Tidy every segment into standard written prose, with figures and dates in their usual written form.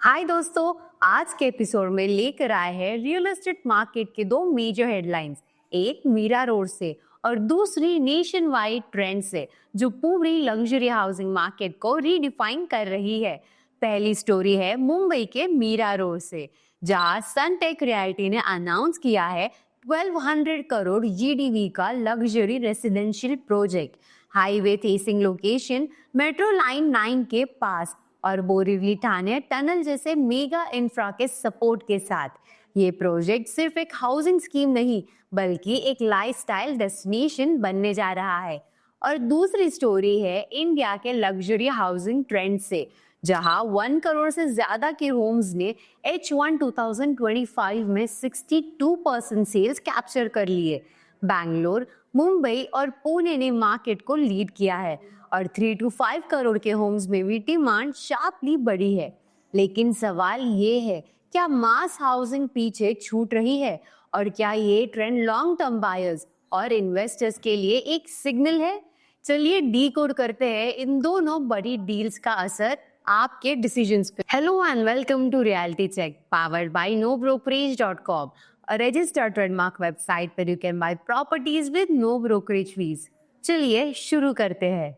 हाय दोस्तों, आज के एपिसोड में लेकर आए हैं रियल एस्टेट मार्केट के दो मेजर हेडलाइंस। एक मीरा रोड से और दूसरी नेशन वाइड ट्रेंड से जो पूरी लग्जरी हाउसिंग मार्केट को रीडिफाइन कर रही है। पहली स्टोरी है मुंबई के मीरा रोड से, जहां सनटेक रियल्टी ने अनाउंस किया है 1200 करोड़ जीडीवी का luxury residential project, highway facing location, metro line 9 के पास और बोरीवली ठाणे टनल जैसे मेगा इंफ्रा के सपोर्ट के साथ। ये प्रोजेक्ट सिर्फ एक हाउसिंग स्कीम नहीं बल्कि एक लाइफस्टाइल डेस्टिनेशन बनने जा रहा है। और दूसरी स्टोरी है इंडिया के लग्जरी हाउसिंग ट्रेंड से, जहां 1 करोड़ से ज्यादा के होम्स ने H1 2025 में 62% सेल्स कैप्चर कर लिए। बैंगलोर, मुंबई और पुणे ने मार्केट को लीड किया है और 3 to 5 करोड़ के होम्स में भी डिमांड शार्पली बढ़ी है। लेकिन सवाल ये है, क्या मास हाउसिंग पीछे छूट रही है और क्या ये ट्रेंड लॉन्ग टर्म बायर्स और इन्वेस्टर्स के लिए एक सिग्नल है? चलिए डीकोड करते हैं इन दोनों बड़ी डील्स का असर आपके डिसीजंस पे। Hello and welcome to reality check powered by nobrokerage.com, a registered trademark website where you can buy properties with no brokerage fees। चलिए शुरू करते हैं।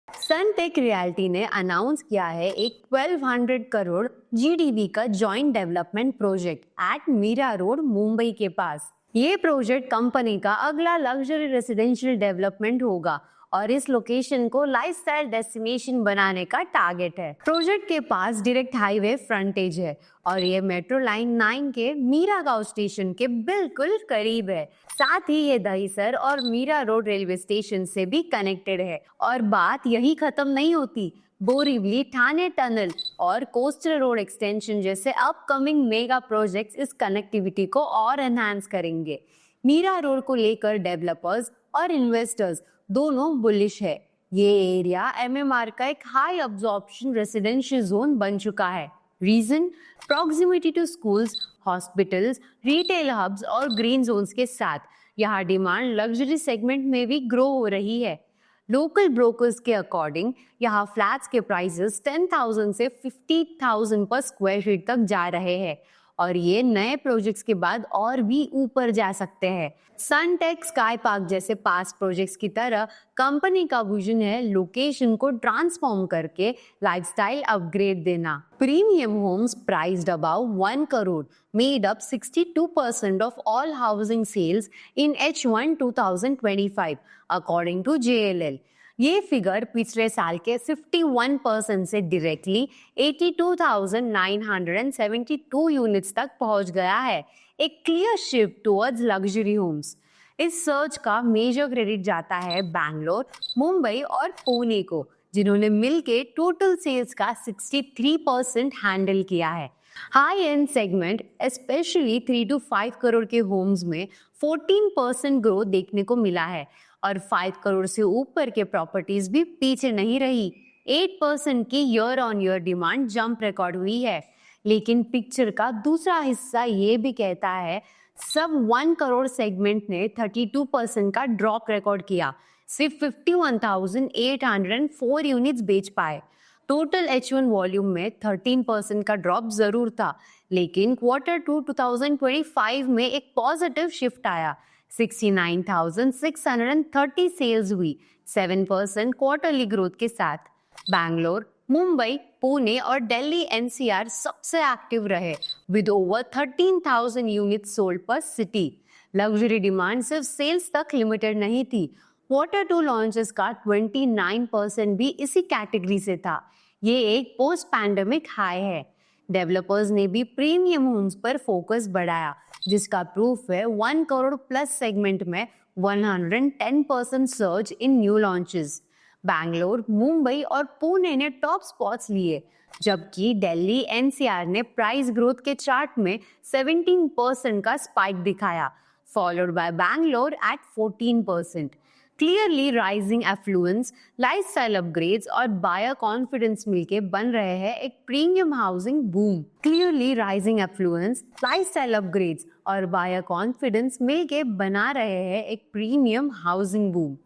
सनटेक रियल्टी ने अनाउंस किया है एक 1200 करोड़ जीडीवी का joint development project at Mira Road, Mumbai के पास। ये प्रोजेक्ट कंपनी का अगला लग्जरी रेसिडेंशियल डेवलपमेंट होगा और इस लोकेशन को लाइफस्टाइल डेस्टिनेशन बनाने का टारगेट है। प्रोजेक्ट के पास डायरेक्ट हाईवे फ्रंटेज है और ये मेट्रो लाइन 9 के मीरा गांव स्टेशन के बिल्कुल करीब है। साथ ही ये दहीसर और मीरा रोड रेलवे स्टेशन से भी कनेक्टेड है। और बात यही खत्म नहीं होती, बोरीवली ठाणे टनल और कोस्टल रोड एक्सटेंशन जैसे अपकमिंग मेगा प्रोजेक्ट्स इस कनेक्टिविटी को और एनहांस करेंगे। मीरा रोड को लेकर डेवलपर्स और इन्वेस्टर्स दोनों बुलिश है। ये एरिया एमएमआर का एक हाई अब्जॉर्प्शन रेसिडेंशियल जोन बन चुका है। Region, proximity to schools, hospitals, retail hubs और ग्रीन जोन्स के साथ यहाँ डिमांड लग्जरी सेगमेंट में भी ग्रो हो रही है। लोकल ब्रोकर्स के अकॉर्डिंग यहाँ फ्लैट्स के प्राइसेस 10,000 से 50,000 पर स्क्वायर फीट तक जा रहे हैं और ये नए प्रोजेक्ट्स के बाद और भी ऊपर जा सकते हैं। सनटेक स्काई पार्क जैसे पास्ट प्रोजेक्ट्स की तरह कंपनी का विजन है लोकेशन को ट्रांसफॉर्म करके लाइफस्टाइल अपग्रेड देना। Premium homes priced above 1 crore made up 62% of all housing sales in H1 2025 according to JLL। ये फिगर पिछले साल के 51% से डायरेक्टली 82,972 यूनिट्स तक पहुंच गया है, एक clear shift towards luxury homes. इस सर्च का मेजर क्रेडिट जाता है बैंगलोर, मुंबई और पुणे को, जिन्होंने मिलके टोटल सेल्स का 63% हैंडल किया है। High and segment specially 3 to 5 crore के होम्स में 14% ग्रोथ देखने को मिला है और 5 करोड़ से ऊपर के प्रॉपर्टीज भी पीछे नहीं रही। 8% की year on year demand jump record हुई है। लेकिन पिक्चर का दूसरा हिस्सा ये भी कहता है, सब 1 करोड़ सेगमेंट ने 32% का ड्रॉप रिकॉर्ड किया, सिर्फ 51,804 यूनिट्स बेच पाए। टोटल H1 वॉल्यूम में 13% का ड्रॉप जरूर था, लेकिन Q2 2025 में एक पॉजिटिव शिफ्ट आया। 69,630 सेल्स हुई, 7% क्वार्टरली ग्रोथ के साथ। बैंगलोर, मुंबई, पुणे और दिल्ली NCR सबसे एक्टिव रहे विद ओवर 13,000 यूनिट्स सोल्ड पर सिटी। लग्जरी डिमांड सिर्फ सेल्स तक लिमिटेड नहीं थी, Q2 लॉन्चेस का 29% भी इसी कैटेगरी से था। ये एक पोस्ट पैंडेमिक हाई है। डेवलपर्स ने भी प्रीमियम होम्स पर फोकस बढ़ाया, जिसका प्रूफ है 1 करोड़ प्लस सेगमेंट में 110% surge in new launches. Bangalore, Mumbai और पुणे ने टॉप स्पॉट्स लिए, जबकि दिल्ली NCR ने प्राइस ग्रोथ के चार्ट में 17% का स्पाइक दिखाया, followed by Bangalore at 14%। Clearly rising affluence, lifestyle upgrades और बायर कॉन्फिडेंस मिलके बन रहे हैं एक premium housing boom. Clearly rising affluence, lifestyle upgrades और बायर कॉन्फिडेंस मिलके बना रहे हैं एक प्रीमियम हाउसिंग बूम।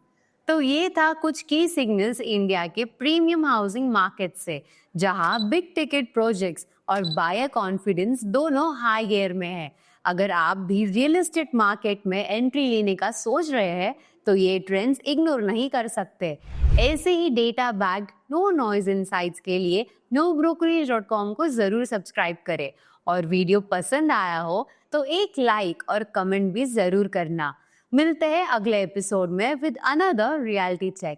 तो ये था कुछ की सिग्नल्स इंडिया के प्रीमियम हाउसिंग मार्केट से, जहां बिग टिकट प्रोजेक्ट्स और बायर कॉन्फिडेंस दोनों हाई गियर में है। अगर आप भी रियल एस्टेट मार्केट में एंट्री लेने का सोच रहे हैं तो ये ट्रेंड्स इग्नोर नहीं कर सकते। ऐसे ही data bag no noise insights के लिए nobrokerage.com को जरूर सब्सक्राइब करें और वीडियो पसंद आया हो तो एक लाइक और कमेंट भी जरूर करना। मिलते हैं अगले एपिसोड में विद अनदर रियलिटी चेक।